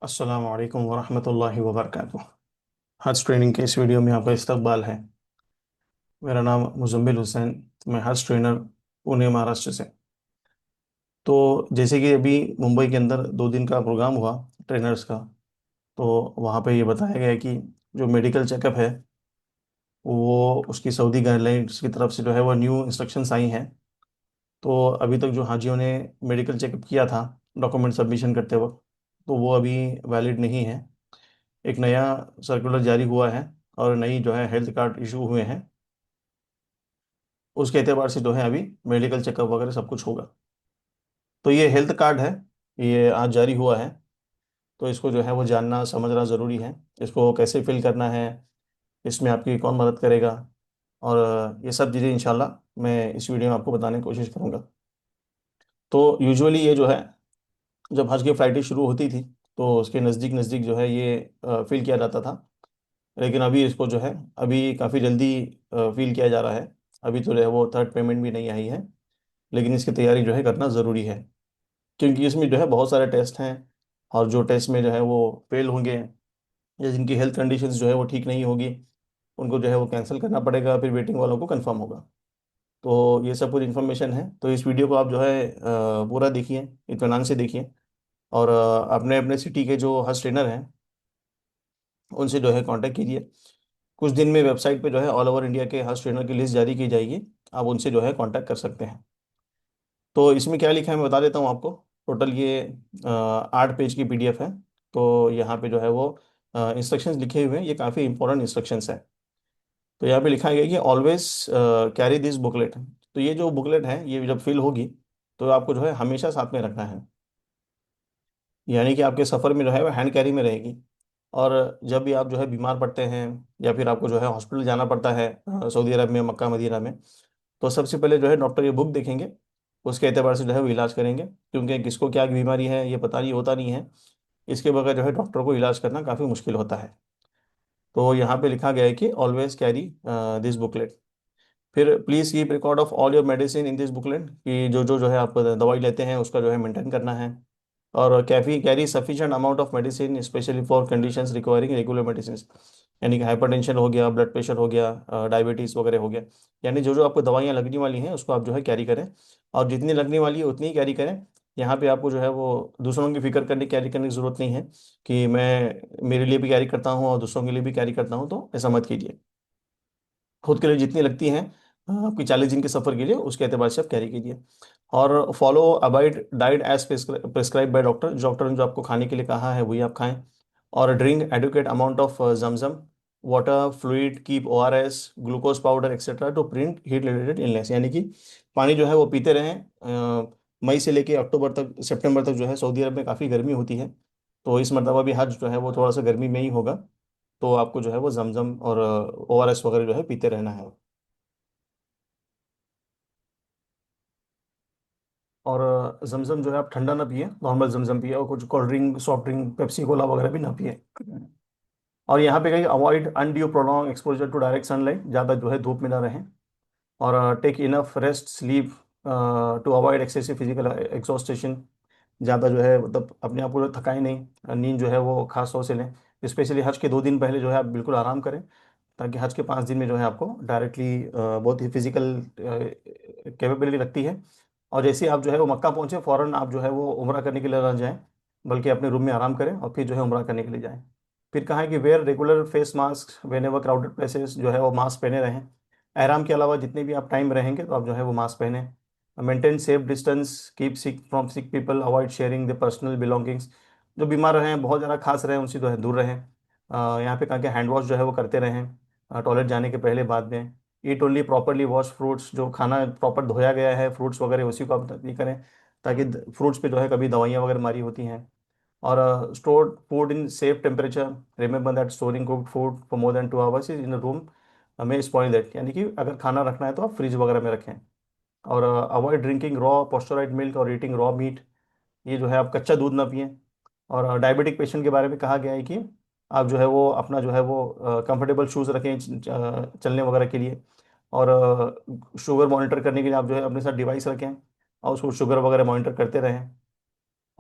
अस्सलाम वालेकुम वरहमतुल्लाहि वबरकातुह। हज ट्रेनिंग के इस वीडियो में आपका इस्तकबाल है। मेरा नाम मुजम्मिल हुसैन। मैं हज ट्रेनर पुणे महाराष्ट्र से। तो जैसे कि अभी मुंबई के अंदर 2 दिन का प्रोग्राम हुआ ट्रेनर्स का। तो वहाँ पे ये बताया गया है कि जो मेडिकल चेकअप है वो उसकी सऊदी गाइडलाइंस की तरफ से जो है वो न्यू इंस्ट्रक्शंस आई हैं। तो अभी तक जो हाजियों ने मेडिकल चेकअप किया था डॉक्यूमेंट सबमिशन करते वक्त, तो वो अभी वैलिड नहीं है। एक नया सर्कुलर जारी हुआ है और नई जो है हेल्थ कार्ड इशू हुए हैं। उसके एतबार से जो है अभी मेडिकल चेकअप वगैरह सब कुछ होगा। तो ये हेल्थ कार्ड है, ये आज जारी हुआ है। तो इसको जो है वो जानना समझना ज़रूरी है। इसको कैसे फिल करना है, इसमें आपकी कौन मदद करेगा, और ये सब चीज़ें इंशाल्लाह मैं इस वीडियो में आपको बताने की कोशिश करूँगा। तो यूजुअली ये जो है, जब हज की फ़्लाइटें शुरू होती थी तो उसके नज़दीक नज़दीक जो है ये फिल किया जाता था। लेकिन अभी इसको जो है अभी काफ़ी जल्दी फील किया जा रहा है। अभी तो जो है वो थर्ड पेमेंट भी नहीं आई है, लेकिन इसकी तैयारी जो है करना ज़रूरी है। क्योंकि इसमें जो है बहुत सारे टेस्ट हैं, और जो टेस्ट में जो है वो फेल होंगे या जिनकी हेल्थ कंडीशंस जो है वो ठीक नहीं होगी, उनको जो है वो कैंसिल करना पड़ेगा, फिर वेटिंग वालों को कंफर्म होगा। तो ये सब पूरी इन्फॉर्मेशन है, तो इस वीडियो को आप जो है पूरा देखिए, इत्मीनान से देखिए। और अपने अपने सिटी के जो हज ट्रेनर हैं उनसे जो है कांटेक्ट कीजिए। कुछ दिन में वेबसाइट पे जो है ऑल ओवर इंडिया के हज ट्रेनर की लिस्ट जारी की जाएगी। आप उनसे जो है कांटेक्ट कर सकते हैं। तो इसमें क्या लिखा है मैं बता देता हूँ आपको। टोटल ये 8 पेज की पीडीएफ है। तो यहाँ पे जो है वो इंस्ट्रक्शंस लिखे हुए हैं, ये काफ़ी इंपॉर्टेंट इंस्ट्रक्शंस हैं। तो यहाँ पे लिखा गया है कि ऑलवेज कैरी दिस बुकलेट। तो ये जो बुकलेट है ये जब फिल होगी तो आपको जो है हमेशा साथ में रखना है। यानी कि आपके सफ़र में जो है वो हैंड कैरी में रहेगी। और जब भी आप जो है बीमार पड़ते हैं या फिर आपको जो है हॉस्पिटल जाना पड़ता है सऊदी अरब में, मक्का मदीना में, तो सबसे पहले जो है डॉक्टर ये बुक देखेंगे। उसके एतबार से जो है वो इलाज करेंगे, क्योंकि किसको क्या बीमारी है ये पता नहीं होता नहीं है। इसके बगैर जो है डॉक्टर को इलाज करना काफ़ी मुश्किल होता है। तो यहाँ पे लिखा गया है कि ऑलवेज कैरी दिस बुकलेट। फिर please keep record of all your medicine in this booklet, कि जो है आप दवाई लेते हैं उसका जो है मेंटेन करना है। और कैफी carry sufficient amount of medicine specially for conditions requiring regular medicine. यानी कि हाइपरटेंशन हो गया, ब्लड प्रेशर हो गया, डायबिटीज़ वगैरह हो गया। यानी जो जो आपको दवाइयाँ लगने वाली हैं उसको आप जो है कैरी करें। और जितनी लगने वाली है उतनी ही कैरी करें। यहाँ पे आपको जो है वो दूसरों की फिक्र करने कैरी करने की ज़रूरत नहीं है, कि मैं मेरे लिए भी कैरी करता हूँ और दूसरों के लिए भी कैरी करता हूँ, तो ऐसा मत कीजिए। खुद के लिए जितनी लगती हैं आपकी 40 दिन के सफ़र के लिए, उसके एतबार से आप कैरी कीजिए। और follow abide diet as prescribe by doctor. Doctor ने जो आपको खाने के लिए कहा है वही आप खाएं। और drink adequate amount of Zamzam water fluid, keep ORS, glucose powder etcetera to prevent heat related illness. यानी कि पानी जो है वो पीते रहें। मई से लेके अक्टूबर तक, सितंबर तक जो है सऊदी अरब में काफ़ी गर्मी होती है। तो इस मरतबा भी हज जो है वो थोड़ा सा गर्मी में ही होगा। तो आपको जो है वो जमजम और ORS वगैरह जो है पीते रहना है। और जमजम जो है आप ठंडा ना पिए, नॉर्मल जमजम पिए, और कुछ cold drink, soft drink, Pepsi cola वगैरह भी ना पिए। और यहाँ पे कहीं avoid undue prolong exposure to direct sunlight, ज़्यादा जो है धूप में ना रहें। और take enough rest sleep to avoid excessive physical exhaustion. ज़्यादा जो है मतलब अपने आप को थकाए नहीं, नींद जो है वो खास तौर से लें। स्पेशली हज के 2 दिन पहले जो है आप बिल्कुल आराम करें, ताकि हज के 5 दिन में जो है आपको डायरेक्टली बहुत ही फिजिकल कैपेबिलिटी लगती है। और जैसे ही आप जो है वो मक्का पहुंचे फ़ौरन आप जो है वो उम्रा करने के लिए ना जाएं, बल्कि अपने रूम में आराम करें और फिर जो है उम्रा करने के लिए जाएं। फिर कहा है कि wear regular face mask whenever crowded places, जो है वो मास्क पहने रहें। एहराम के अलावा जितने भी आप टाइम रहेंगे तो आप जो है वो मास्क पहने। Maintain safe distance, keep sick from sick people, avoid sharing the personal belongings. जो बीमार रहें, बहुत ज़्यादा खास रहें, उनसे जो है दूर रहें। यहाँ पे कहा कि हैंड वॉश जो है वो करते रहें टॉयलेट जाने के पहले बाद में। Eat only properly wash fruits, जो खाना प्रॉपर धोया गया है फ्रूट्स वगैरह उसी को आप ये करें, ताकि फ्रूट्स पे जो है कभी दवाइयाँ वगैरह मारी होती हैं। और store food in safe temperature, remember that storing cooked food for more than 2 hours is in room में स्पॉइल दैट। यानी कि अगर खाना रखना है तो आप फ्रिज वगैरह में रखें। और अवॉइड ड्रिंकिंग रॉ पॉस्चराइज्ड मिल्क और ईटिंग रॉ मीट। ये जो है आप कच्चा दूध ना पिएं। और डायबिटिक पेशेंट के बारे में कहा गया है कि आप जो है वो अपना जो है वो कंफर्टेबल शूज़ रखें चलने वगैरह के लिए। और शुगर मॉनिटर करने के लिए आप जो है अपने साथ डिवाइस रखें और उसको शुगर वगैरह मॉनिटर करते रहें।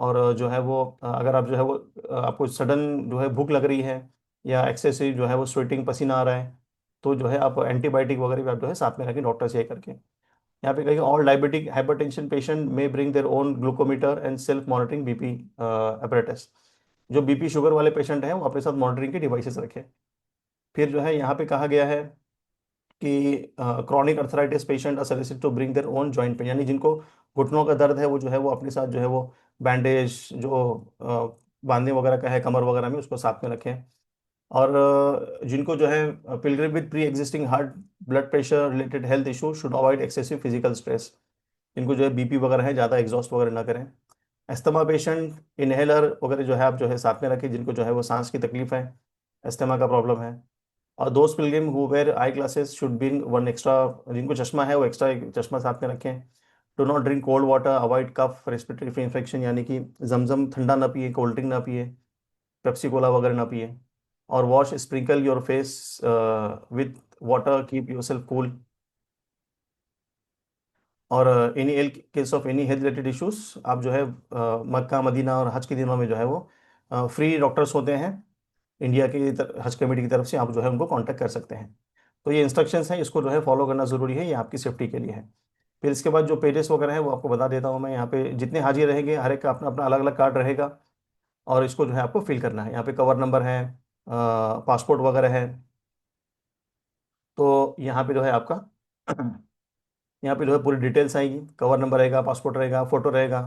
और जो है वो अगर आप जो है वो आपको सडन जो है भूख लग रही है या एक्सेसिव जो है वो स्वेटिंग पसीना आ रहा है, तो जो है आप एंटीबायोटिक वगैरह भी आप जो है साथ में रखें डॉक्टर से ये करके। यहाँ पे कहेंगे ऑल डायबिटिक हाइपरटेंशन पेशेंट में bring their own glucometer and self monitoring BP apparatus। जो बीपी शुगर वाले पेशेंट हैं वो अपने साथ मॉनिटरिंग के डिवाइसेस रखें। फिर जो है यहाँ पे कहा गया है कि chronic arthritis patient are suggested to bring their own joint pain, यानी जिनको घुटनों का दर्द है वो जो है वो अपने साथ जो है वो बैंडेज जो बांधने वगैरह का है कमर वगैरह में उसको साथ में रखें। और जिनको जो है Pilgrim with pre existing heart blood pressure related health issue should avoid excessive physical stress. जिनको जो है बीपी वगैरह है ज़्यादा एग्जॉस्ट वगैरह ना करें। अस्थमा पेशेंट इनहेलर वगैरह जो है आप जो है साथ में रखें, जिनको जो है वो सांस की तकलीफ है, अस्थमा का प्रॉब्लम है। और दोस्त pilgrim who wear eye glasses should bring one extra, जिनको चश्मा है वो एक्स्ट्रा एक चश्मा साथ में रखें। Do not drink cold water, avoid cough respiratory infection, यानी कि जमजम ठंडा ना पिए, कोल्ड ड्रिंक ना पिए, पेप्सी कोला वगैरह ना पिए। और wash sprinkle your face with water, keep your self cool. और any ill case of any health related issues आप जो है मक्का मदीना और हज के दिनों में जो है वो फ्री डॉक्टर्स होते हैं इंडिया की हज कमेटी की तरफ से, आप जो है उनको कांटेक्ट कर सकते हैं। तो ये इंस्ट्रक्शंस हैं, इसको जो है फॉलो करना ज़रूरी है, ये आपकी सेफ्टी के लिए है। फिर इसके बाद जो पेजेस वगैरह है वो आपको बता देता हूँ मैं। यहाँ पे जितने हाजी रहेंगे हर एक का अपना अपना अलग अलग कार्ड रहेगा, और इसको जो है आपको फिल करना है। यहाँ पे कवर नंबर है, पासपोर्ट वगैरह है। तो यहाँ पे जो है आपका यहाँ पे जो है पूरी डिटेल्स आएगी, कवर नंबर रहेगा, पासपोर्ट रहेगा, फोटो रहेगा,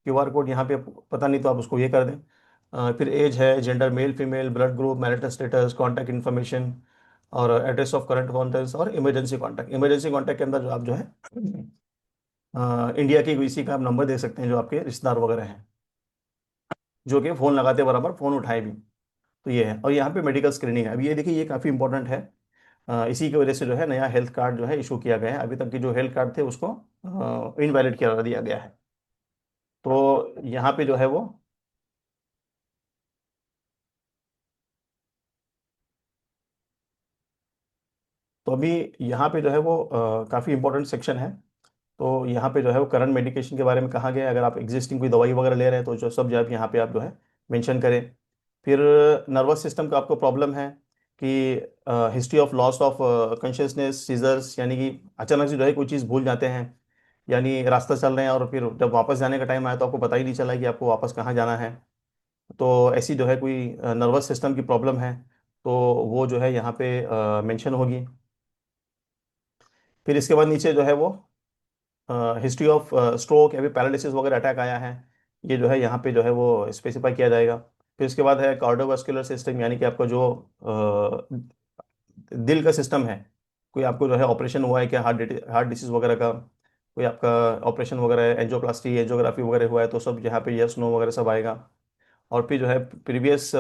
क्यूआर कोड यहाँ पे पता नहीं तो आप उसको ये कर दें। फिर एज है, gender male female, blood group, marital status, contact information, और एड्रेस ऑफ करंट कॉन्टेक्ट, और इमरजेंसी कॉन्टैक्ट। इमरजेंसी कॉन्टैक्ट के अंदर जो आप जो है इंडिया की किसी का आप नंबर दे सकते हैं जो आपके रिश्तेदार वगैरह हैं, जो कि फ़ोन लगाते बराबर फ़ोन उठाए भी। तो ये है। और यहाँ पे मेडिकल स्क्रीनिंग है। अब ये देखिए ये काफ़ी इंपॉर्टेंट है। इसी की वजह से जो है नया हेल्थ कार्ड जो है इशू किया गया है। अभी तक के जो हेल्थ कार्ड थे उसको इनवैलिड करा दिया गया है। तो यहाँ पे जो है वो तो अभी यहाँ पे जो है वो काफ़ी इंपॉर्टेंट सेक्शन है। तो यहाँ पे जो है वो करंट मेडिकेशन के बारे में कहा गया है। अगर आप एग्जिस्टिंग कोई दवाई वगैरह ले रहे हैं तो जो सब जो है यहाँ पे आप जो है मेंशन करें। फिर नर्वस सिस्टम का आपको प्रॉब्लम है कि history of loss of consciousness, seizures, यानी कि अचानक से जो है कोई चीज़ भूल जाते हैं, यानी रास्ता चल रहे हैं और फिर जब वापस जाने का टाइम आया तो आपको पता ही नहीं चला कि आपको वापस कहाँ जाना है। तो ऐसी जो है कोई नर्वस सिस्टम की प्रॉब्लम है तो वो जो है यहाँ पे मेंशन होगी। फिर इसके बाद नीचे जो है वो हिस्ट्री ऑफ स्ट्रोक या फिर पैरालिसिस वगैरह अटैक आया है, ये जो है यहाँ पे जो है वो स्पेसिफाई किया जाएगा। फिर इसके बाद है कार्डियोवास्कुलर सिस्टम, यानी कि आपका जो दिल का सिस्टम है, कोई आपको जो है ऑपरेशन हुआ है क्या, हार्ट डिसीज वगैरह का, कोई आपका ऑपरेशन वगैरह एंजियोप्लास्टी एंजियोग्राफी वगैरह हुआ है तो सब यहाँ पे यस नो वगैरह सब आएगा। और फिर जो है प्रीवियस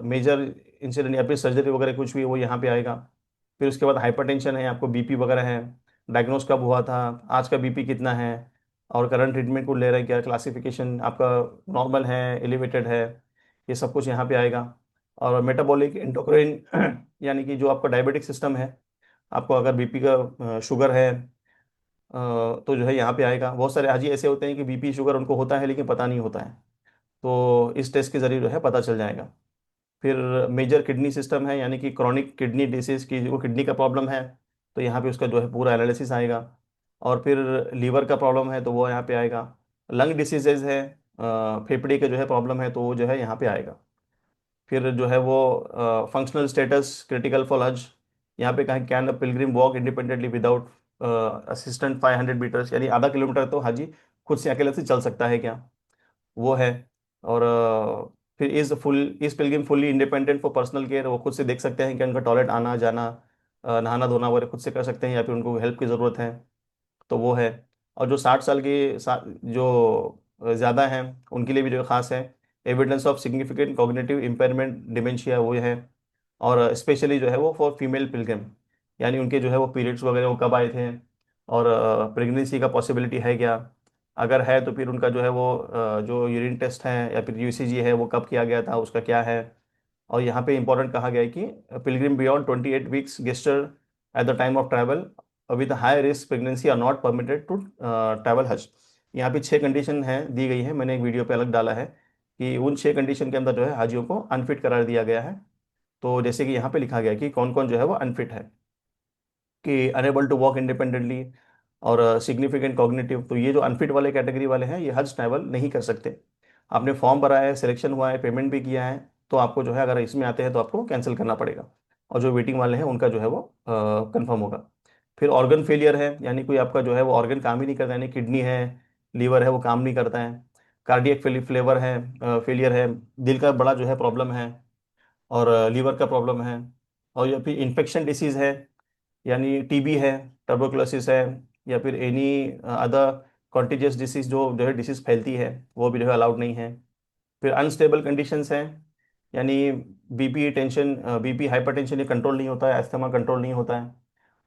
मेजर इंसिडेंट या फिर सर्जरी वगैरह कुछ भी वो यहाँ पे आएगा। फिर उसके बाद हाइपरटेंशन है, आपको बीपी वगैरह है, डायग्नोस कब हुआ था, आज का बीपी कितना है, और करंट ट्रीटमेंट को ले रहे हैं क्या, क्लासिफिकेशन आपका नॉर्मल है, एलिवेटेड है, ये सब कुछ यहाँ पे आएगा। और मेटाबॉलिक इंडोक्राइन यानी कि जो आपका डायबिटिक सिस्टम है, आपको अगर बीपी का शुगर है तो जो है यहाँ पे आएगा। बहुत सारे हाजी ऐसे होते हैं कि बीपी शुगर उनको होता है लेकिन पता नहीं होता है, तो इस टेस्ट के जरिए जो है पता चल जाएगा। फिर मेजर किडनी सिस्टम है, यानी कि क्रॉनिक किडनी डिसीज की जो किडनी का प्रॉब्लम है तो यहाँ पे उसका जो है पूरा एनालिसिस आएगा। और फिर लीवर का प्रॉब्लम है तो वो यहाँ पे आएगा। लंग डिसीजेज है, फेफड़े के जो है प्रॉब्लम है तो वो जो है यहाँ पे आएगा। फिर जो है वो फंक्शनल स्टेटस क्रिटिकल फॉर हज, यहाँ पे कहें can a pilgrim walk independently without assistant 500 meters, यानी आधा किलोमीटर तो हाजी खुद से अकेले से चल सकता है क्या, वो है। और फिर is Pilgrim fully independent for personal care, वो खुद से देख सकते हैं कि उनका टॉयलेट आना जाना नहाना धोना वगैरह खुद से कर सकते हैं या फिर उनको हेल्प की ज़रूरत है, तो वो है। और जो 60 साल के जो ज़्यादा हैं उनके लिए भी जो खास है, evidence of significant cognitive impairment dementia वो है। और स्पेशली जो है वो फॉर फीमेल पिलग्रिम, यानी उनके जो है वो पीरियड्स वगैरह वो कब आए थे, और प्रेगनेंसी का पॉसिबिलिटी है क्या, अगर है तो फिर उनका जो है वो जो यूरिन टेस्ट है या फिर यूसीजी है वो कब किया गया था उसका क्या है। और यहाँ पे इंपॉर्टेंट कहा गया है कि पिलग्रिम बियॉन्ड 28 वीक्स गेस्टर at the time of travel with high risk pregnancy are not permitted to travel हज। यहाँ पे 6 कंडीशन है दी गई है, मैंने एक वीडियो पे अलग डाला है कि उन 6 कंडीशन के अंदर जो है हाजियों को अनफिट करार दिया गया है। तो जैसे कि यहाँ पे लिखा गया है कि कौन कौन जो है वो अनफिट है, कि अनेबल टू वॉक इंडिपेंडेंटली और सिग्निफिकेंट कॉग्निटिव। तो ये जो अनफिट वाले कैटेगरी वाले हैं ये हज ट्रैवल नहीं कर सकते। आपने फॉर्म भरा है, सिलेक्शन हुआ है, पेमेंट भी किया है, तो आपको जो है अगर इसमें आते हैं तो आपको कैंसिल करना पड़ेगा। और जो वेटिंग वाले हैं उनका जो है वो कंफर्म होगा। फिर ऑर्गन फेलियर है, यानी कोई आपका जो है वो ऑर्गन काम ही नहीं करता, यानी किडनी है, लीवर है, वो काम नहीं करता है। कार्डियक फ्लेवर है, फेलियर है, दिल का बड़ा जो है प्रॉब्लम है, और लीवर का प्रॉब्लम है, और या फिर इन्फेक्शन डिसीज है, यानी टीबी है, ट्यूबरकुलोसिस है, या फिर एनी अदर कॉन्टेजियस डिसीज जो है डिसीज फैलती है, वो भी जो है अलाउड नहीं है। फिर अनस्टेबल कंडीशंस हैं, यानी बीपी टेंशन, बीपी हाइपरटेंशन ये कंट्रोल नहीं होता है, अस्थमा कंट्रोल नहीं होता है,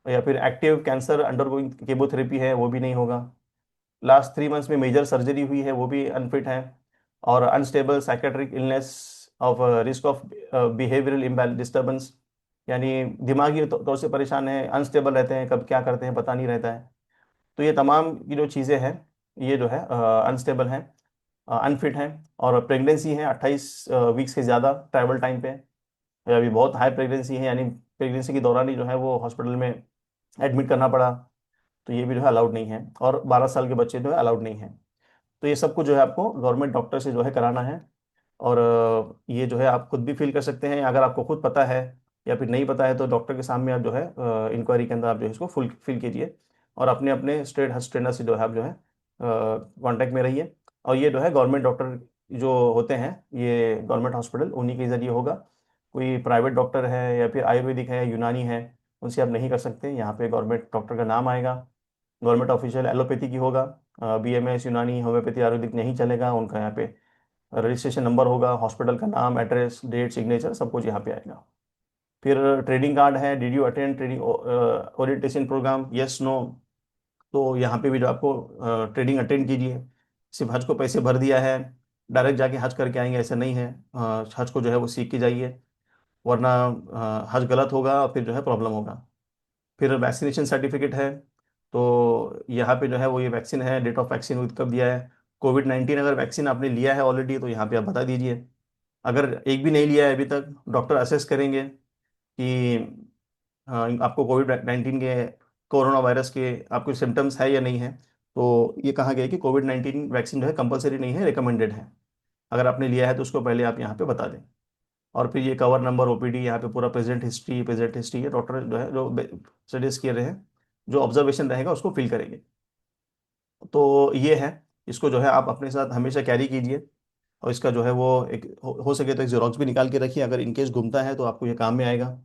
या फिर एक्टिव कैंसर अंडरगोइंग केमोथेरेपी है, वो भी नहीं होगा। लास्ट 3 मंथ्स में मेजर सर्जरी हुई है, वो भी अनफिट है। और unstable psychiatric illness of risk of behavioural imbalance disturbance, यानी दिमागी तौर से परेशान है, अनस्टेबल रहते हैं, कब क्या करते हैं पता नहीं रहता है। तो ये तमाम की जो चीज़ें हैं ये जो है अनस्टेबल हैं, अनफिट हैं। और प्रेगनेंसी है 28 वीक्स से ज़्यादा ट्रैवल टाइम पे, या अभी बहुत हाई प्रेगनेंसी है, यानी प्रेगनेंसी के दौरान ही जो है वो हॉस्पिटल में एडमिट करना पड़ा, तो ये भी जो है अलाउड नहीं है। और 12 साल के बच्चे जो है अलाउड नहीं है। तो ये सब कुछ जो है आपको गवर्नमेंट डॉक्टर से जो है कराना है। और ये जो है आप खुद भी फील कर सकते हैं, अगर आपको खुद पता है या फिर नहीं पता है तो डॉक्टर के सामने आप जो है इंक्वायरी के अंदर आप जो है इसको फुल फिल कीजिए, और अपने अपने स्टेट हेल्थ ट्रेनर से जो है आप जो है कांटेक्ट में रहिए। और ये जो है गवर्नमेंट डॉक्टर जो होते हैं ये गवर्नमेंट हॉस्पिटल उन्हीं के जरिए होगा। कोई प्राइवेट डॉक्टर है या फिर आयुर्वेदिक है, यूनानी है, उनसे आप नहीं कर सकते। यहाँ पे गवर्नमेंट डॉक्टर का नाम आएगा, गवर्नमेंट ऑफिशियल एलोपैथी की होगा, बीएमएस यूनानी होम्योपैथी आयुर्वेदिक नहीं चलेगा, उनका यहाँ पे रजिस्ट्रेशन नंबर होगा, हॉस्पिटल का नाम, एड्रेस, डेट, सिग्नेचर सब कुछ यहाँ पे आएगा। फिर ट्रेडिंग कार्ड है, did you attend trading orientation programme, yes no. तो यहाँ पे भी जो आपको ट्रेडिंग अटेंड कीजिए। सिर्फ हज को पैसे भर दिया है, डायरेक्ट जाके हज करके आएंगे ऐसा नहीं है। हज को जो है वो सीख के जाइए, वरना हज गलत होगा और फिर जो है प्रॉब्लम होगा। फिर वैक्सीनेशन सर्टिफिकेट है, तो यहाँ पे जो है वो ये वैक्सीन है, डेट ऑफ वैक्सीन कब दिया है। कोविड 19 अगर वैक्सीन आपने लिया है ऑलरेडी तो यहाँ पे आप बता दीजिए। अगर एक भी नहीं लिया है अभी तक, डॉक्टर असेस करेंगे कि आपको कोविड 19 के, कोरोना वायरस के आपको सिम्टम्स है या नहीं है। तो ये कहा गया है कि कोविड 19 वैक्सीन जो है कंपलसरी नहीं है, रिकमेंडेड है। अगर आपने लिया है तो उसको पहले आप यहाँ पे बता दें। और फिर ये कवर नंबर, ओपीडी, यहाँ पे पूरा प्रेजेंट हिस्ट्री है, डॉक्टर जो है जो सजेस्ट किए रहे हैं, जो ऑब्जर्वेशन रहेगा उसको फिल करेंगे। तो ये है, इसको जो है आप अपने साथ हमेशा कैरी कीजिए। और इसका जो है वो एक हो सके तो एक जेरोक्स भी निकाल के रखिए, अगर इनकेस घूमता है तो आपको ये काम में आएगा।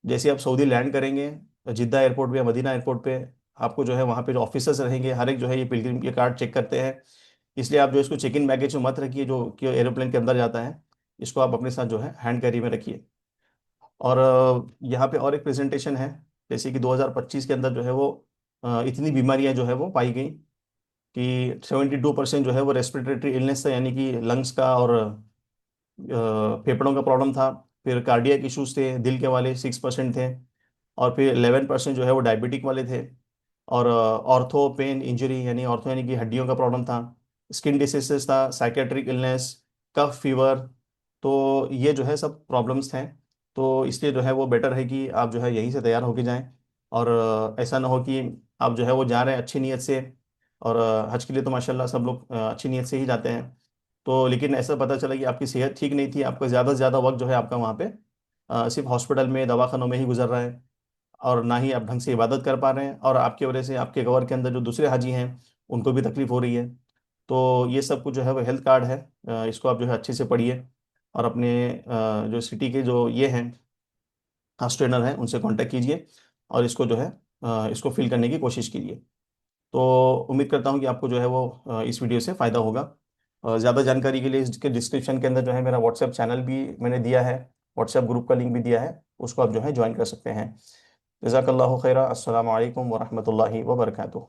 जैसे आप सऊदी लैंड करेंगे, जिद्दा एयरपोर्ट पे या मदीना एयरपोर्ट पे, आपको जो है वहाँ पे जो ऑफिसर्स रहेंगे हर एक जो है ये पिलग्रिम के कार्ड चेक करते हैं। इसलिए आप जो इसको चेक इन बैगेज में मत रखिए जो कि एरोप्लेन के अंदर जाता है, इसको आप अपने साथ जो है हैंड कैरी में रखिए। और यहाँ पे और एक प्रेजेंटेशन है, जैसे कि 2025 के अंदर जो है वो इतनी बीमारियां जो है वो पाई गई कि 72% जो है वो रेस्पिरेटरी इलनेस था, यानी कि लंग्स का और फेफड़ों का प्रॉब्लम था। फिर कार्डियक इश्यूज थे, दिल के वाले 6% थे। और फिर 11% जो है वो डायबिटिक वाले थे। और ऑर्थो पेन इंजरी, यानी ऑर्थो यानी कि हड्डियों का प्रॉब्लम था। स्किन डिसीजेस था, साइकेट्रिक इलनेस, कफ फीवर। तो ये जो है सब प्रॉब्लम्स हैं। तो इसलिए जो है वो बेटर है कि आप जो है यहीं से तैयार होके जाएं। और ऐसा ना हो कि आप जो है वो जा रहे हैं अच्छी नीयत से, और हज के लिए तो माशाल्लाह सब लोग अच्छी नीयत से ही जाते हैं। तो लेकिन ऐसा पता चला कि आपकी सेहत ठीक नहीं थी, आपका ज़्यादा से ज़्यादा वक्त जो है आपका वहाँ पे सिर्फ हॉस्पिटल में, दवाखानों में ही गुजर रहा है, और ना ही आप ढंग से इबादत कर पा रहे हैं, और आपकी वजह से आपके कवर के अंदर जो दूसरे हाजी हैं उनको भी तकलीफ हो रही है। तो ये सब कुछ जो है वो हेल्थ कार्ड है, इसको आप जो है अच्छे से पढ़िए, और अपने जो सिटी के जो ये हैं हाउस ट्रेनर हैं उनसे कांटेक्ट कीजिए, और इसको जो है इसको फिल करने की कोशिश कीजिए। तो उम्मीद करता हूँ कि आपको जो है वो इस वीडियो से फ़ायदा होगा। ज़्यादा जानकारी के लिए इसके डिस्क्रिप्शन के अंदर जो है मेरा व्हाट्सएप चैनल भी मैंने दिया है, व्हाट्सएप ग्रुप का लिंक भी दिया है, उसको आप जो है ज्वाइन कर सकते हैं। जज़ाकल्लाहु खैरा। अस्सलामु अलैकुम वरहमतुल्लाहि वबरकातुहू।